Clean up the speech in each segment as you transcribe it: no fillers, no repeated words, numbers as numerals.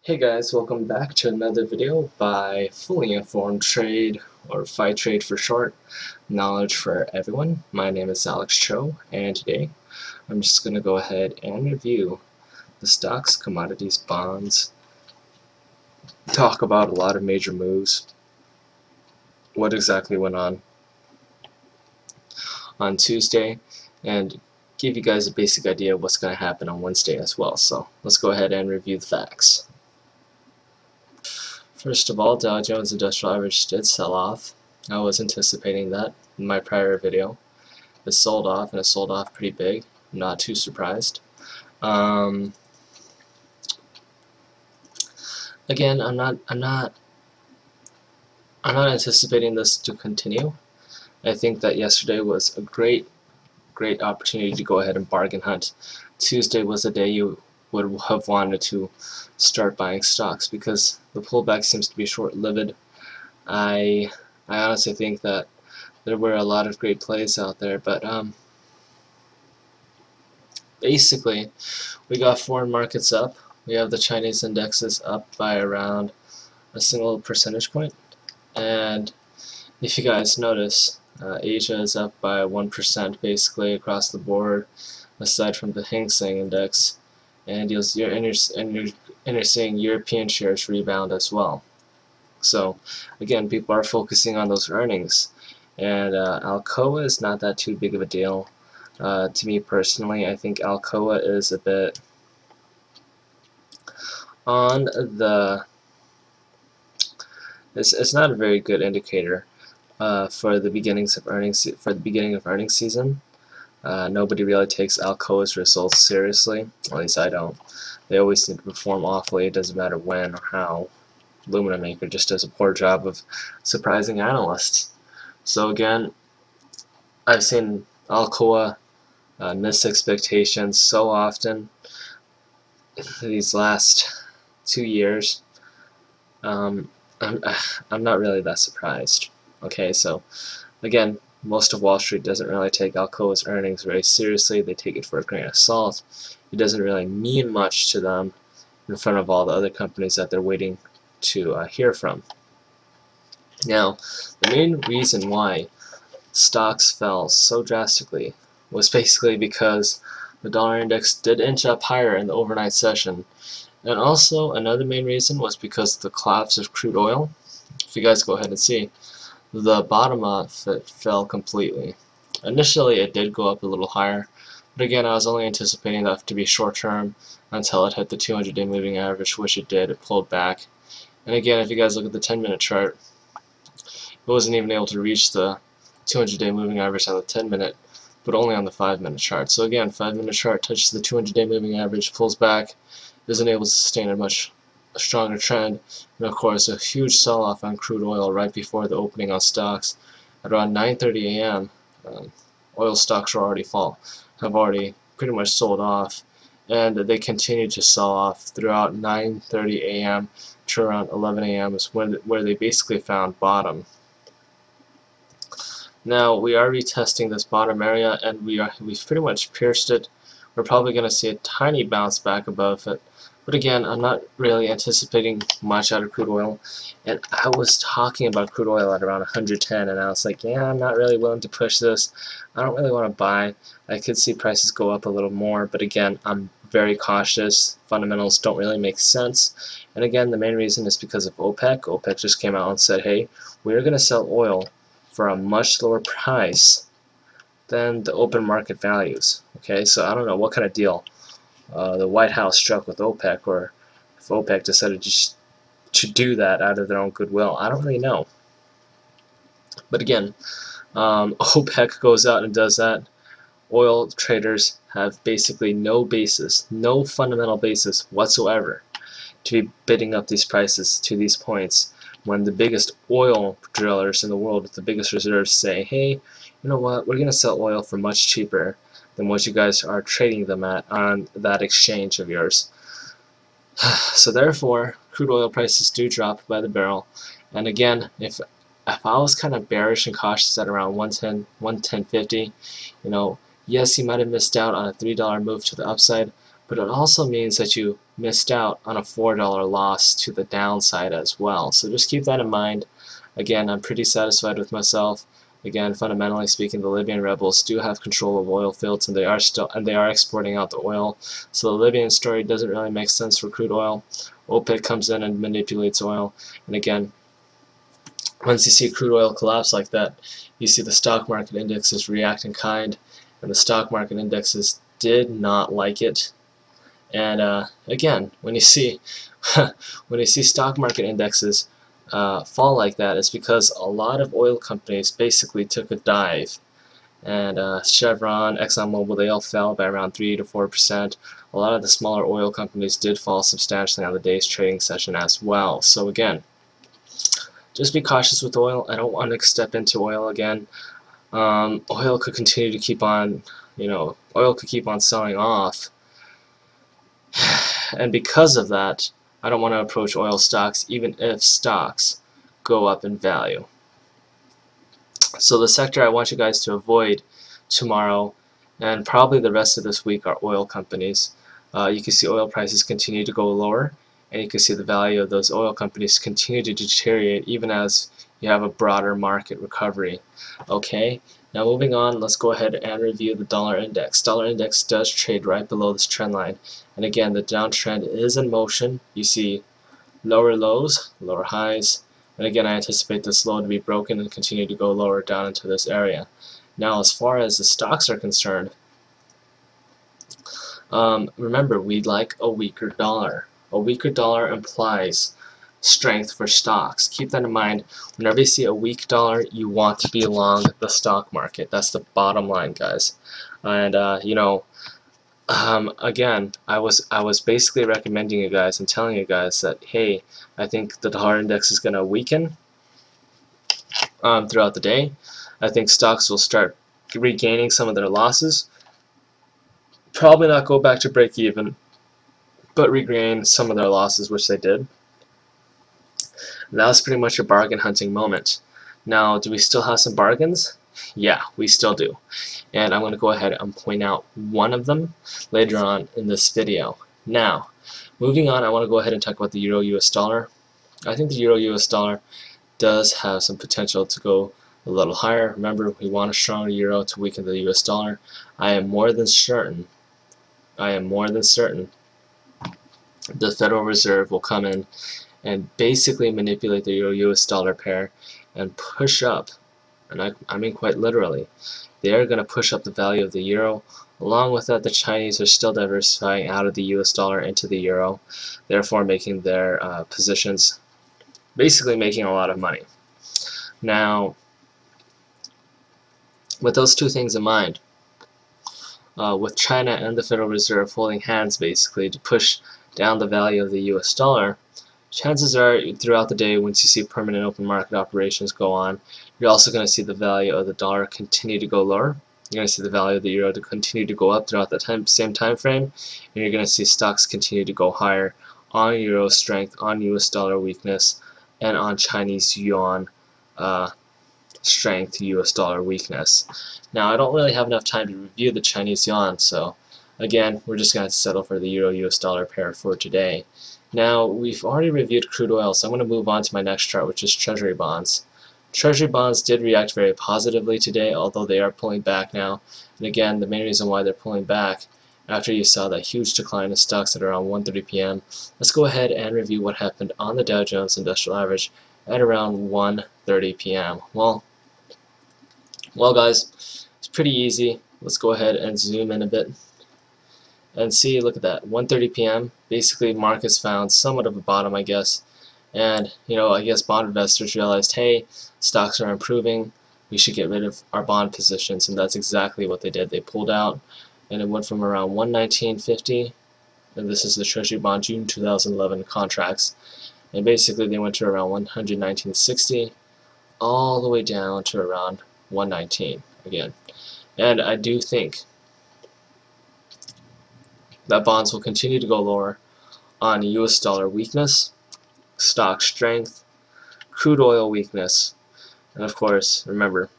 Hey guys, welcome back to another video by Fully Informed Trade, or Fitrade for short, knowledge for everyone. My name is Alex Cho, and today I'm just going to go ahead and review the stocks, commodities, bonds, talk about a lot of major moves, what exactly went on Tuesday, and give you guys a basic idea of what's going to happen on Wednesday as well. So let's go ahead and review the facts. First of all, Dow Jones Industrial Average did sell off. I was anticipating that in my prior video. It sold off, and it sold off pretty big. I'm not too surprised. Again, I'm not anticipating this to continue. I think that yesterday was a great opportunity to go ahead and bargain hunt. Tuesday was the day you would have wanted to start buying stocks because the pullback seems to be short-lived. I honestly think that there were a lot of great plays out there, but basically we got foreign markets up. We have the Chinese indexes up by around a single percentage point, and if you guys notice, Asia is up by 1% basically across the board, aside from the Hang Seng index, and you're seeing European shares rebound as well. So again, people are focusing on those earnings, and Alcoa is not that too big of a deal. To me personally, I think Alcoa is a bit on the it's not a very good indicator for the beginning of earnings season. Nobody really takes Alcoa's results seriously, at least I don't. They always seem to perform awfully. It doesn't matter when or how. Lumina Maker just does a poor job of surprising analysts. So again, I've seen Alcoa miss expectations so often these last 2 years. I'm not really that surprised. Okay, so again, most of Wall Street doesn't really take Alcoa's earnings very seriously. They take it for a grain of salt. It doesn't really mean much to them in front of all the other companies that they're waiting to hear from. Now, the main reason why stocks fell so drastically was basically because the dollar index did inch up higher in the overnight session. And also, another main reason was because of the collapse of crude oil. If you guys go ahead and see, the bottom of it fell completely. Initially, it did go up a little higher, but again, I was only anticipating that to be short-term until it hit the 200-day moving average, which it did. It pulled back. And again, if you guys look at the 10-minute chart, it wasn't even able to reach the 200-day moving average on the 10-minute, but only on the 5-minute chart. So again, 5-minute chart touches the 200-day moving average, pulls back, isn't able to sustain a much stronger trend, and of course a huge sell-off on crude oil right before the opening on stocks. At around 9:30 a.m., oil stocks have already pretty much sold off, and they continued to sell off throughout 9:30 a.m. to around 11 a.m. is where they basically found bottom. Now we are retesting this bottom area, and we've pretty much pierced it. We're probably going to see a tiny bounce back above it. But again, I'm not really anticipating much out of crude oil. And I was talking about crude oil at around 110, and I was like, yeah, I'm not really willing to push this. I don't really want to buy. I could see prices go up a little more, but again, I'm very cautious. Fundamentals don't really make sense. And again, the main reason is because of OPEC. OPEC just came out and said, hey, we're going to sell oil for a much lower price than the open market values. Okay, so I don't know what kind of deal the White House struck with OPEC, or if OPEC decided just to do that out of their own goodwill. I don't really know. But again, OPEC goes out and does that. Oil traders have basically no basis, no fundamental basis whatsoever to be bidding up these prices to these points when the biggest oil drillers in the world with the biggest reserves say, hey, you know what, we're going to sell oil for much cheaper than what you guys are trading them at on that exchange of yours. So therefore, crude oil prices do drop by the barrel. And again, if I was kind of bearish and cautious at around 110, 110.50, you know, yes, you might have missed out on a $3 move to the upside, but it also means that you missed out on a $4 loss to the downside as well. So just keep that in mind. Again, I'm pretty satisfied with myself. Again, fundamentally speaking, the Libyan rebels do have control of oil fields, and they are exporting out the oil. So the Libyan story doesn't really make sense for crude oil. OPEC comes in and manipulates oil, and again, once you see crude oil collapse like that, you see the stock market indexes react in kind, and the stock market indexes did not like it. And again, when you see stock market indexes fall like that, it's because a lot of oil companies basically took a dive. And Chevron, ExxonMobil, they all fell by around 3 to 4%. A lot of the smaller oil companies did fall substantially on the day's trading session as well. So again, just be cautious with oil. I don't want to step into oil again. Oil could continue to keep on, oil could keep on selling off. And because of that, I don't want to approach oil stocks even if stocks go up in value. So the sector I want you guys to avoid tomorrow and probably the rest of this week are oil companies. You can see oil prices continue to go lower, and you can see the value of those oil companies continue to deteriorate even as you have a broader market recovery. Okay, now moving on, let's go ahead and review the dollar index. Dollar index does trade right below this trend line, and again, the downtrend is in motion. You see lower lows, lower highs, and again, I anticipate this low to be broken and continue to go lower down into this area. Now, as far as the stocks are concerned, remember, we'd like a weaker dollar. A weaker dollar implies strength for stocks. Keep that in mind. Whenever you see a weak dollar, you want to be long the stock market. That's the bottom line, guys. And again, I was basically recommending you guys and telling you guys that, hey, I think the dollar index is going to weaken throughout the day. I think stocks will start regaining some of their losses. Probably not go back to break even, but regain some of their losses, which they did. And that was pretty much a bargain hunting moment. Now, do we still have some bargains? Yeah, we still do. And I'm going to go ahead and point out one of them later on in this video. Now, moving on, I want to go ahead and talk about the Euro-US dollar. I think the Euro-US dollar does have some potential to go a little higher. Remember, we want a stronger euro to weaken the US dollar. I am more than certain the Federal Reserve will come in and basically manipulate the Euro-US dollar pair and push up, and I mean quite literally, they are going to push up the value of the euro. Along with that, the Chinese are still diversifying out of the US dollar into the euro, therefore making their positions, basically making a lot of money. Now, with those two things in mind, with China and the Federal Reserve holding hands basically to push down the value of the US dollar, chances are throughout the day, once you see permanent open market operations go on, you're also going to see the value of the dollar continue to go lower. You're going to see the value of the euro to continue to go up throughout that same time frame, and you're going to see stocks continue to go higher on euro strength, on US dollar weakness, and on Chinese yuan strength, US dollar weakness. Now, I don't really have enough time to review the Chinese yuan, so again, we're just going to settle for the euro-US dollar pair for today. Now, we've already reviewed crude oil, so I'm going to move on to my next chart, which is Treasury bonds. Treasury bonds did react very positively today, although they are pulling back now. And again, the main reason why they're pulling back, after you saw that huge decline in stocks at around 1:30 p.m., let's go ahead and review what happened on the Dow Jones Industrial Average at around 1:30 p.m. Well guys, it's pretty easy. Let's go ahead and zoom in a bit and see, look at that, 1:30 p.m. Basically, markets found somewhat of a bottom, I guess. And, I guess bond investors realized, hey, stocks are improving, we should get rid of our bond positions, and that's exactly what they did. They pulled out, and it went from around 119.50, and this is the Treasury bond June 2011 contracts, and basically they went to around 119.60, all the way down to around 119 again. And I do think that bonds will continue to go lower on US dollar weakness, stock strength, crude oil weakness, and of course, remember,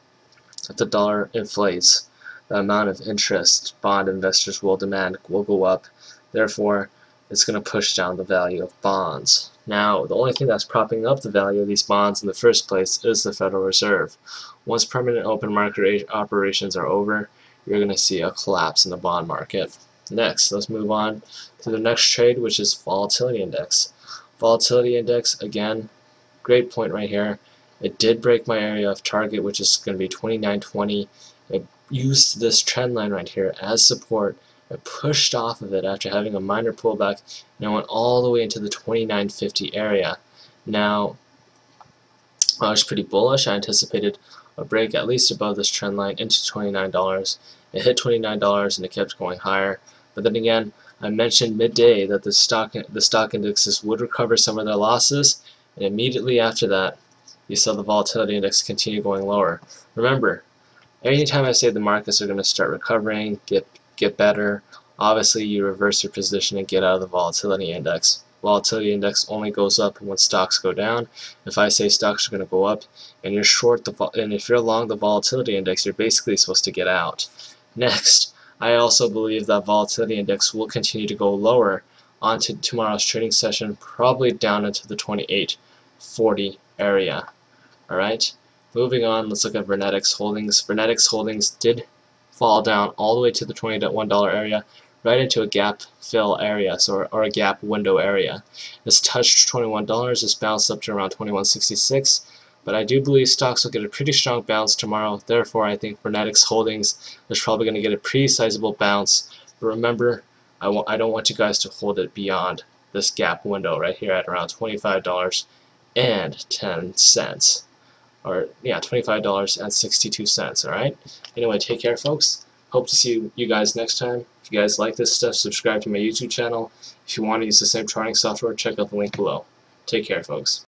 if the dollar inflates, the amount of interest bond investors will demand will go up. Therefore, it's going to push down the value of bonds. Now, the only thing that's propping up the value of these bonds in the first place is the Federal Reserve. Once permanent open market operations are over, you're going to see a collapse in the bond market. Next, let's move on to the next trade, which is volatility index. Volatility index, again, great point right here. It did break my area of target, which is going to be 29.20. It used this trend line right here as support. It pushed off of it after having a minor pullback, and it went all the way into the 29.50 area. Now, I was pretty bullish. I anticipated a break at least above this trend line into $29. It hit $29 and it kept going higher. But then again, I mentioned midday that the stock indexes would recover some of their losses, and immediately after that, you saw the volatility index continue going lower. Remember, anytime I say the markets are going to start recovering, get better, obviously you reverse your position and get out of the volatility index. Volatility index only goes up when stocks go down. If I say stocks are going to go up and you're short and if you're long the volatility index, you're basically supposed to get out. Next, I also believe that volatility index will continue to go lower onto tomorrow's trading session, probably down into the 28.40 area. Alright, moving on, let's look at Vernetics Holdings. Vernetics Holdings did fall down all the way to the $21 area, right into a gap fill area, or a gap window area. This touched $21, this bounced up to around $21.66, but I do believe stocks will get a pretty strong bounce tomorrow. Therefore, I think Vernetics Holdings is probably going to get a pretty sizable bounce. But remember, I don't want you guys to hold it beyond this gap window right here at around $25.10. Or yeah, $25.62. Alright? Anyway, take care, folks. Hope to see you guys next time. If you guys like this stuff, subscribe to my YouTube channel. If you want to use the same charting software, check out the link below. Take care, folks.